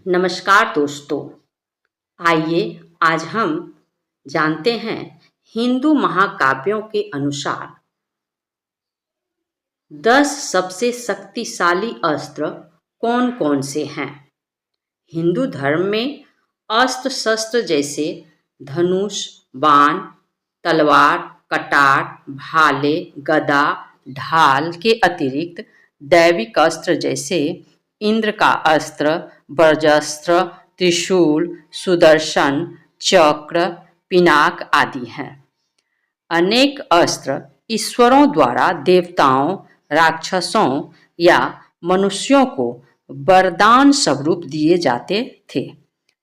नमस्कार दोस्तों। आइए आज हम जानते हैं हिंदू महाकाव्यों के अनुसार 10 सबसे शक्तिशाली अस्त्र कौन कौन से हैं। हिंदू धर्म में अस्त्र शस्त्र जैसे धनुष, बाण, तलवार, कटार, भाले, गदा, ढाल के अतिरिक्त दैविक अस्त्र जैसे इंद्र का अस्त्र, वज्रास्त्र, त्रिशूल, सुदर्शन चक्र, पिनाक आदि हैं। अनेक अस्त्र ईश्वरों द्वारा देवताओं, राक्षसों या मनुष्यों को वरदान स्वरूप दिए जाते थे,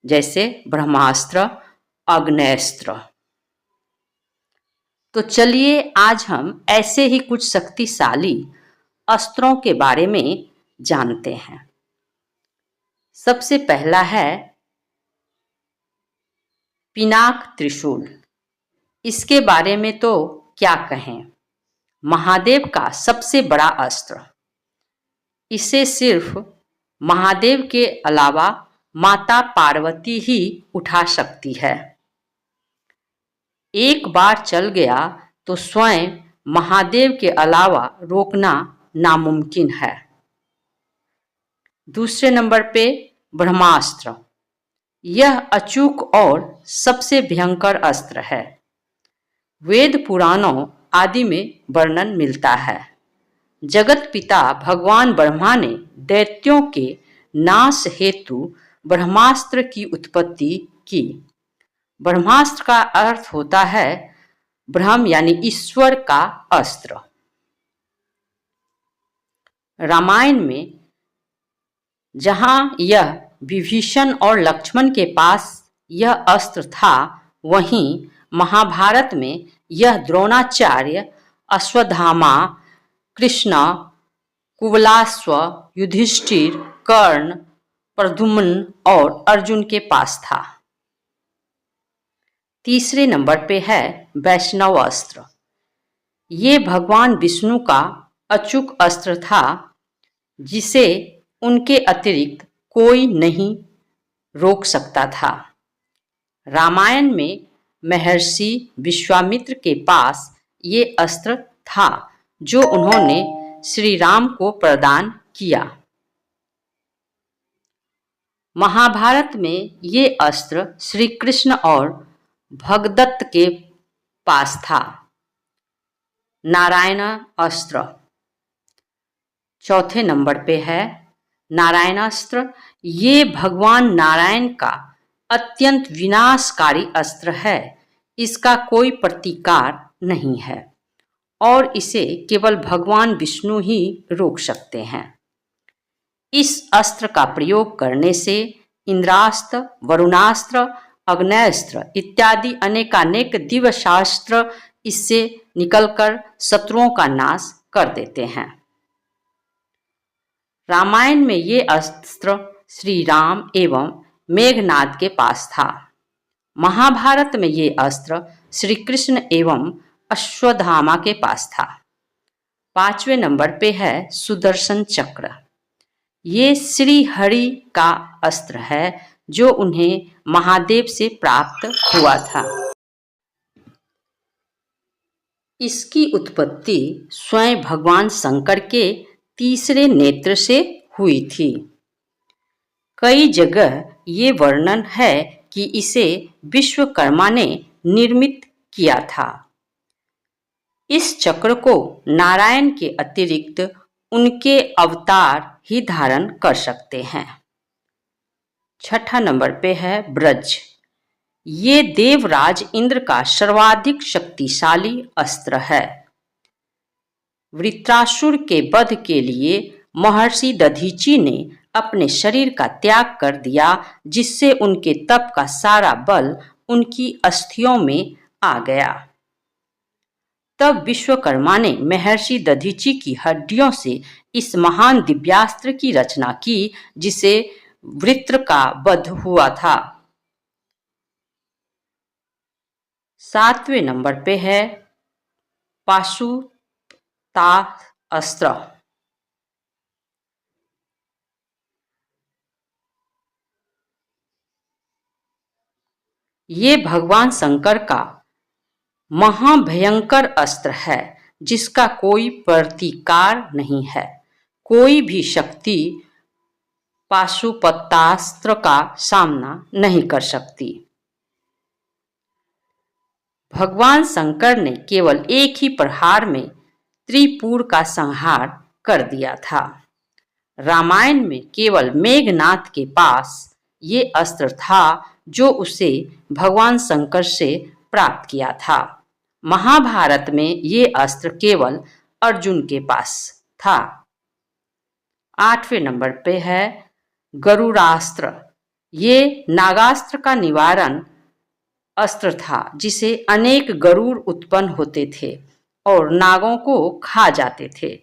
जैसे ब्रह्मास्त्र, आग्नेयास्त्र। तो चलिए आज हम ऐसे ही कुछ शक्तिशाली अस्त्रों के बारे में जानते हैं। सबसे पहला है पिनाक त्रिशूल। इसके बारे में तो क्या कहें, महादेव का सबसे बड़ा अस्त्र। इसे सिर्फ महादेव के अलावा माता पार्वती ही उठा सकती है। एक बार चल गया तो स्वयं महादेव के अलावा रोकना नामुमकिन है। दूसरे नंबर पे ब्रह्मास्त्र। यह अचूक और सबसे भयंकर अस्त्र है। वेद पुराणों आदि में वर्णन मिलता है। जगत पिता भगवान ब्रह्मा ने दैत्यों के नाश हेतु ब्रह्मास्त्र की उत्पत्ति की। ब्रह्मास्त्र का अर्थ होता है ब्रह्म यानी ईश्वर का अस्त्र। रामायण में जहां यह विभीषण और लक्ष्मण के पास यह अस्त्र था, वहीं महाभारत में यह द्रोणाचार्य, अश्वत्थामा, कृष्ण, कुबलाश्व, युधिष्ठिर, कर्ण, प्रद्युम्न और अर्जुन के पास था। तीसरे नंबर पे है वैष्णव अस्त्र। ये भगवान विष्णु का अचूक अस्त्र था, जिसे उनके अतिरिक्त कोई नहीं रोक सकता था। रामायण में महर्षि विश्वामित्र के पास ये अस्त्र था, जो उन्होंने श्री राम को प्रदान किया। महाभारत में ये अस्त्र श्री कृष्ण और भगदत्त के पास था। नारायण अस्त्र चौथे नंबर पे है। नारायणास्त्र ये भगवान नारायण का अत्यंत विनाशकारी अस्त्र है। इसका कोई प्रतिकार नहीं है और इसे केवल भगवान विष्णु ही रोक सकते हैं। इस अस्त्र का प्रयोग करने से इंद्रास्त्र, वरुणास्त्र, आग्नेयास्त्र इत्यादि अनेकानेक दिव्यास्त्र इससे निकलकर शत्रुओं का नाश कर देते हैं। रामायण में ये अस्त्र श्री राम एवं मेघनाद के पास था। महाभारत में ये अस्त्र श्री कृष्ण एवं अश्वत्थामा के पास था। पांचवें नंबर पे है सुदर्शन चक्र। ये श्री हरि का अस्त्र है, जो उन्हें महादेव से प्राप्त हुआ था। इसकी उत्पत्ति स्वयं भगवान शंकर के तीसरे नेत्र से हुई थी। कई जगह ये वर्णन है कि इसे विश्वकर्मा ने निर्मित किया था। इस चक्र को नारायण के अतिरिक्त उनके अवतार ही धारण कर सकते हैं। छठा नंबर पे है ब्रज। ये देवराज इंद्र का सर्वाधिक शक्तिशाली अस्त्र है। वृत्रासुर के वध के लिए महर्षि दधीचि ने अपने शरीर का त्याग कर दिया, जिससे उनके तप का सारा बल उनकी अस्थियों में आ गया। तब विश्वकर्मा ने महर्षि दधीचि की हड्डियों से इस महान दिव्यास्त्र की रचना की, जिसे वृत्र का वध हुआ था। सातवें नंबर पे है पाशुपतास्त्र। ये भगवान शंकर का महाभयंकर अस्त्र है जिसका कोई प्रतिकार नहीं है। कोई भी शक्ति पाशुपतास्त्र का सामना नहीं कर सकती। भगवान शंकर ने केवल एक ही प्रहार में त्रिपुर का संहार कर दिया था। रामायण में केवल मेघनाथ के पास ये अस्त्र था जो उसे भगवान शंकर से प्राप्त किया था। महाभारत में ये अस्त्र केवल अर्जुन के पास था। 8वें नंबर पे है गरुड़ास्त्र। ये नागास्त्र का निवारण अस्त्र था जिसे अनेक गरुड़ उत्पन्न होते थे और नागों को खा जाते थे।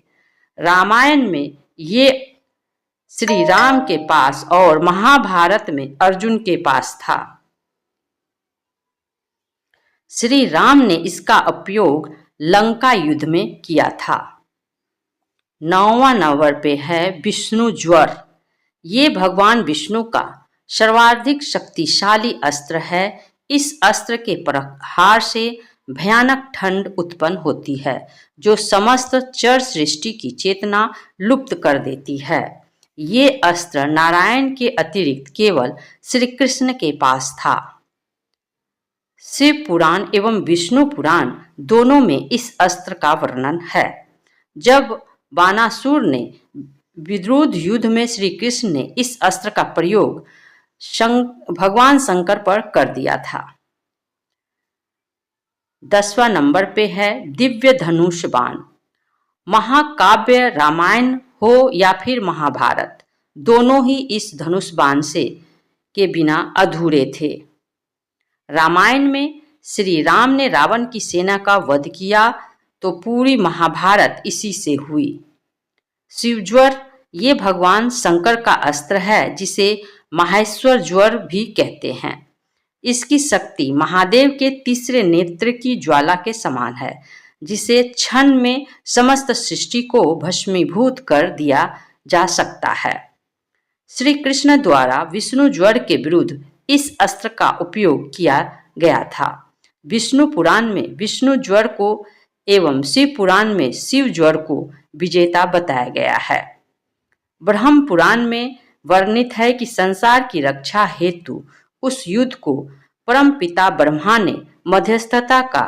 रामायण में ये श्री राम के पास और महाभारत में अर्जुन के पास था। श्री राम ने इसका उपयोग लंका युद्ध में किया था। 9वां नंबर पे है विष्णु ज्वर। ये भगवान विष्णु का सर्वाधिक शक्तिशाली अस्त्र है। इस अस्त्र के प्रहार से भयानक ठंड उत्पन्न होती है जो समस्त चर सृष्टि की चेतना लुप्त कर देती है। ये अस्त्र नारायण के अतिरिक्त केवल श्री कृष्ण के पास था। शिव पुराण एवं विष्णु पुराण दोनों में इस अस्त्र का वर्णन है। जब बानासुर ने विद्रुद युद्ध में श्री कृष्ण ने इस अस्त्र का प्रयोग भगवान शंकर पर कर दिया था। 10वां नंबर पे है दिव्य धनुष बाण। महाकाव्य रामायण हो या फिर महाभारत, दोनों ही इस धनुष बाण से के बिना अधूरे थे। रामायण में श्री राम ने रावण की सेना का वध किया तो पूरी महाभारत इसी से हुई। शिवज्वर ये भगवान शंकर का अस्त्र है जिसे माहेश्वर ज्वर भी कहते हैं। इसकी शक्ति महादेव के तीसरे नेत्र की ज्वाला के समान है जिसे क्षण में समस्त सृष्टि को भस्मीभूत कर दिया जा सकता है। श्री कृष्ण द्वारा विष्णु ज्वर के विरुद्ध इस अस्त्र का उपयोग किया गया था। विष्णु पुराण में विष्णु ज्वर को एवं शिव पुराण में शिव ज्वर को विजेता बताया गया है। ब्रह्म पुराण में वर्णित है कि संसार की रक्षा हेतु उस युद्ध को परम पिता ब्रह्मा ने मध्यस्थता का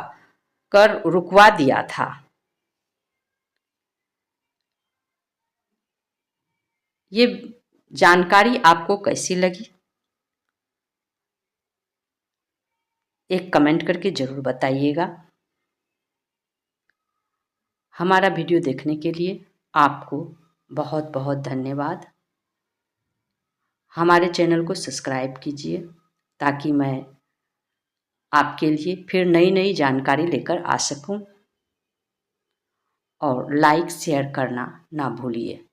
कर रुकवा दिया था। ये जानकारी आपको कैसी लगी? एक कमेंट करके जरूर बताइएगा। हमारा वीडियो देखने के लिए आपको बहुत बहुत धन्यवाद। हमारे चैनल को सब्सक्राइब कीजिए ताकि मैं आपके लिए फिर नई नई जानकारी लेकर आ सकूं, और लाइक शेयर करना ना भूलिए।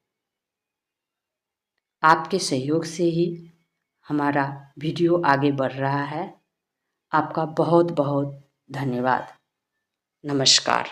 आपके सहयोग से ही हमारा वीडियो आगे बढ़ रहा है। आपका बहुत बहुत धन्यवाद। नमस्कार।